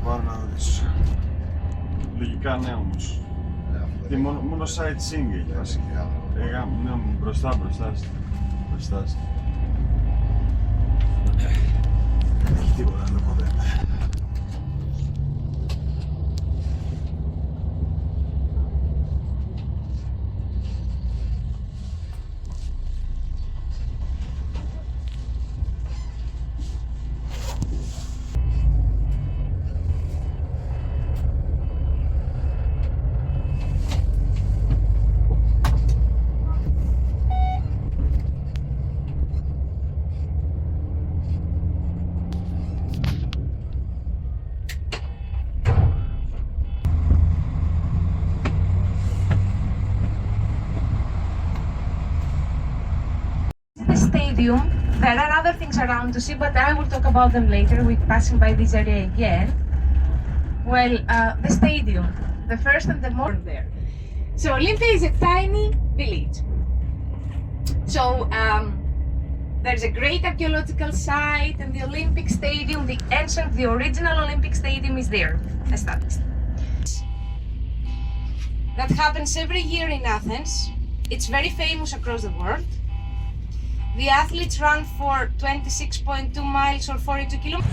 πάρω να ρωτήσω. Λογικά ναι όμως. Μόνο sightseeing έχει βασικά. Ναι, μπροστά. Δεν έχει τίποτα άλλο ποτέ. Stadium. There are other things around to see, but I will talk about them later. We're passing by this area again. Well, the stadium, the first and the more there. So Olympia is a tiny village. So there's a great archaeological site, and the Olympic Stadium, the original Olympic Stadium is there, established. That happens every year in Athens. It's very famous across the world. The athletes run for 26.2 miles or 42 kilometers.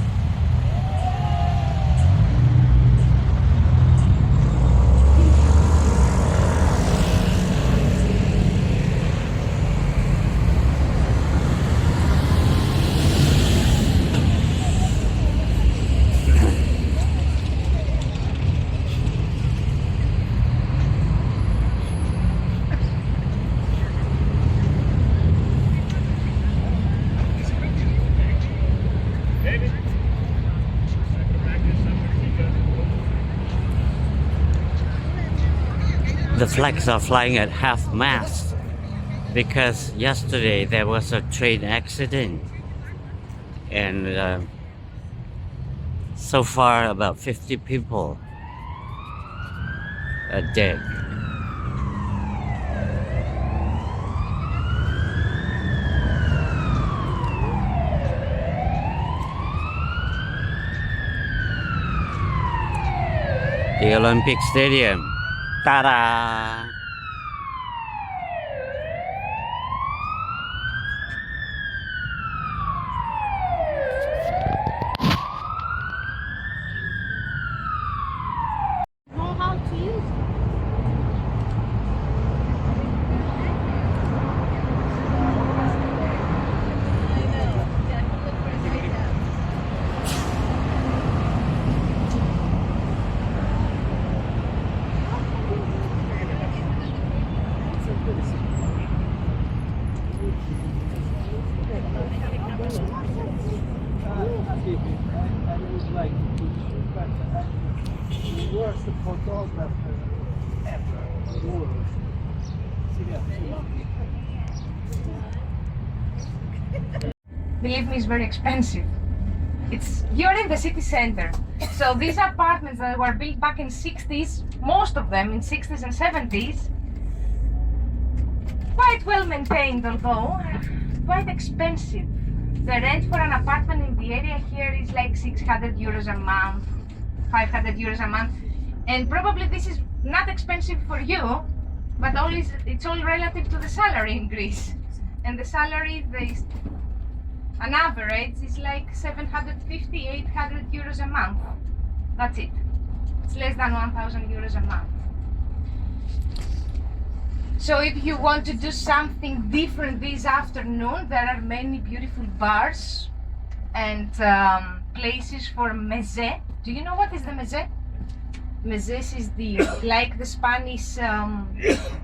The flags are flying at half-mast because yesterday there was a train accident, and so far about 50 people are dead. The Olympic Stadium. Ta-da! Know how to use it. Worst photographer ever in the world. Believe me, it's very expensive. You're in the city center. So these apartments that were built back in 60s, most of them in 60s and 70s, quite well maintained, although quite expensive. The rent for an apartment in the area here is like 600 euros a month, 500 euros a month. And probably this is not expensive for you, but it's all relative to the salary in Greece. And the salary, an average is like 750, 800 euros a month. That's it. It's less than 1,000 euros a month. So if you want to do something different this afternoon, there are many beautiful bars and places for meze. Do you know what is the meze? Mezes is like the Spanish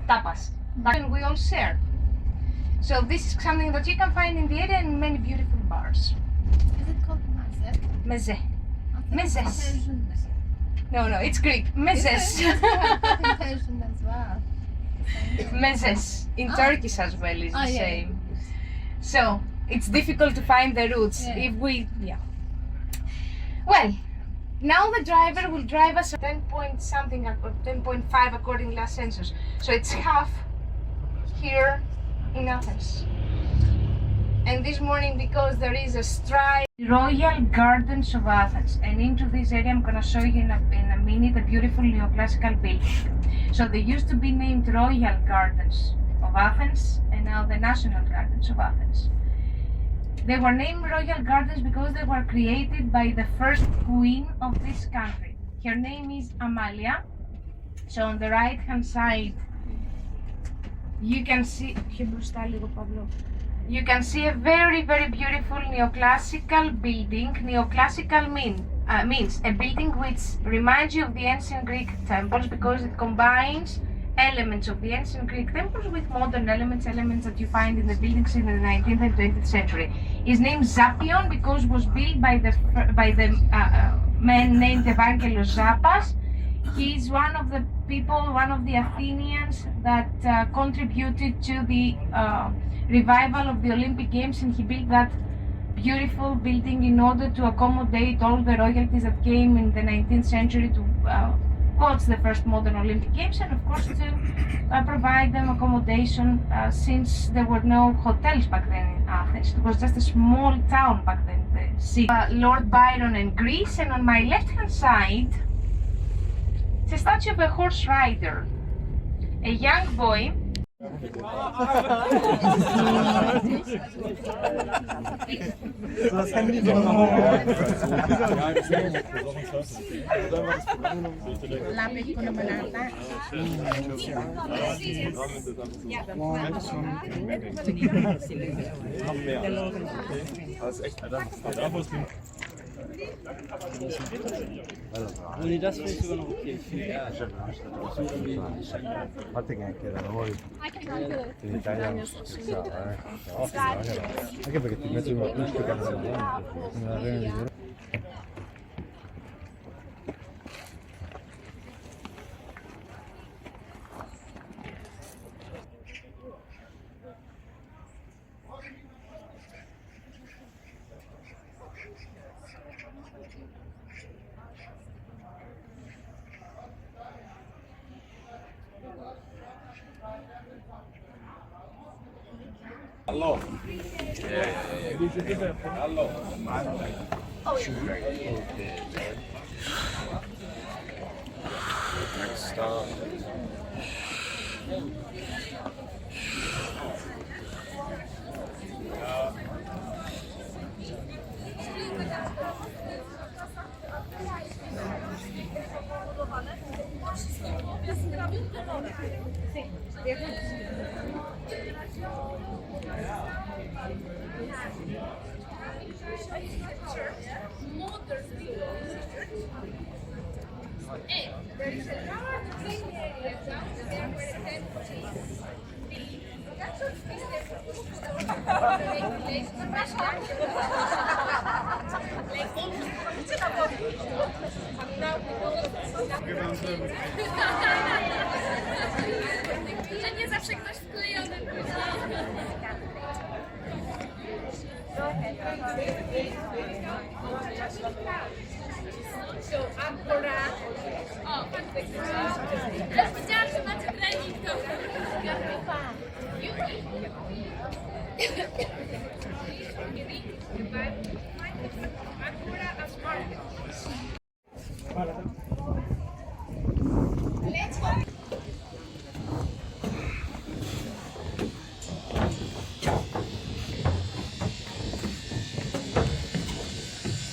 tapas that we all share. So this is something that you can find in the area in many beautiful bars. Is it called maze? Meze. Mezes. Persian. No, it's Greek. Mezes. In Persian as well. Mezes. In Turkish as well is the yeah. same. So it's difficult to find the routes. Yeah. Well, now the driver will drive us 10 point something or 10.5 according to last census. So it's half here in Athens. And this morning, because there is a strike, Royal Gardens of Athens, and into this area I'm gonna show you in a minute a beautiful neoclassical building. So they used to be named Royal Gardens of Athens, and now the National Gardens of Athens. They were named Royal Gardens because they were created by the first queen of this country. Her name is Amalia. So on the right hand side, you can see a very, very beautiful neoclassical building. Neoclassical means a building which reminds you of the ancient Greek temples, because it combines elements of the ancient Greek temples with modern elements that you find in the buildings in the 19th and 20th century. It's named Zapion because it was built by the man named Evangelos Zappas. He's one of the Athenians that contributed to the revival of the Olympic Games, and he built that beautiful building in order to accommodate all the royalties that came in the 19th century to watch the first modern Olympic Games, and of course to provide them accommodation since there were no hotels back then in Athens. It was just a small town back then, the city. Lord Byron and Greece, and on my left hand side, it's a statue of a horse rider, a young boy. Nee, das finde ich sogar noch okay. Fate che anche da noi in Italia si sa, anche perché ti metti una acustica nella Hello. Hello. Next stop. Że nie zawsze ktoś wklejony. O, fantastycznie. Ja powiedziałam, że macie trening, to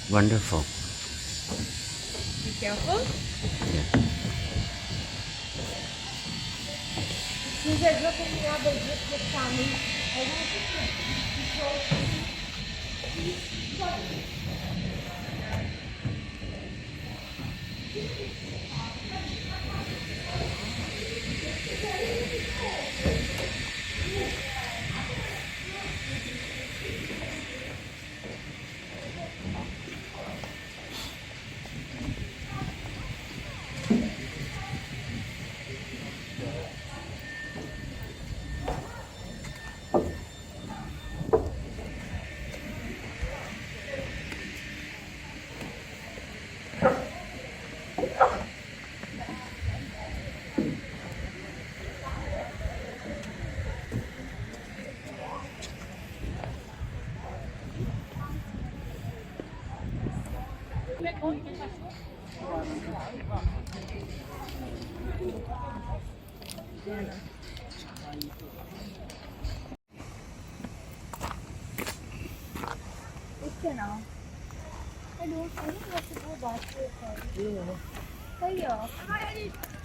Wonderful. Be careful. Yeah. Since they're looking at the family, I want I don't know what to do about it.